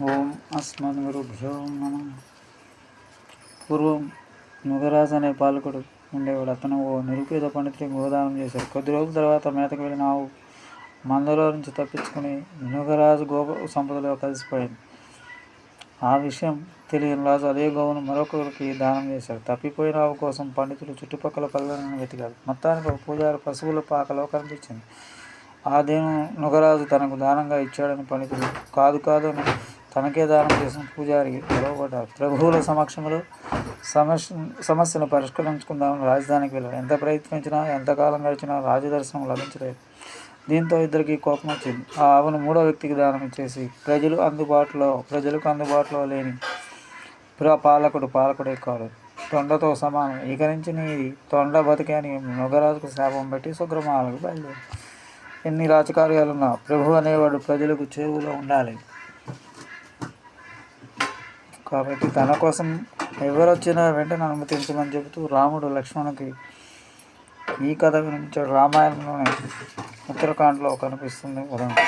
ఓం అస్మద్గురుభ్యో నమః. పూర్వం నుగరాజు అనే పాలకుడు ఉండేవాడు. అతను ఓ నిరుపేద పండితుడికి గోదానం చేశాడు. కొద్ది రోజుల తర్వాత మేతకు వెళ్ళిన ఆవు మందలో నుంచి తప్పించుకుని నుగరాజు గో సంపదలో కలిసిపోయింది. ఆ విషయం తెలియని రాజు అదే గోవును మరొకరికి దానం చేశాడు. తప్పిపోయిన ఆవు కోసం పండితుడు చుట్టుపక్కల పల్లెలను వెతికాడు. మొత్తానికి ఒక పూజారి పశువుల పాకలో కనిపించింది. ఆ దేను నుగరాజు తనకు దానంగా ఇచ్చాడని పండితుడు కాదు అని తనకే దానం చేసిన పూజారి గొడవపడ్డాడు. ప్రభువుల సమక్షంలో సమస్యను పరిష్కరించుకుందామని రాజధానికి వెళ్ళాడు. ఎంత ప్రయత్నించినా ఎంతకాలం గడిచినా రాజు దర్శనం లభించలేదు. దీంతో ఇద్దరికి కోపం వచ్చింది. ఆ ఆవును మూడో వ్యక్తికి దానం ఇచ్చేసి ప్రజలకు అందుబాటులో లేని పాలకుడే కాడు, తొండతో సమానం, ఇక నుంచి నీది తొండ బతికే అని నుగరాజుకు శాపం పెట్టి సుగ్రమాలకు బయలుదేరి. ఎన్ని రాజకార్యాలున్నా ప్రభు అనేవాడు ప్రజలకు చేరువలో ఉండాలి. కాబట్టి తన కోసం ఎవరొచ్చినా వెంటనే అనుమతించమని చెబుతూ రాముడు లక్ష్మణునికి ఈ కథ వినిపించాడు. రామాయణంలోని ఉత్తరాఖండ్లో కనిపిస్తుంది ఉదంతం.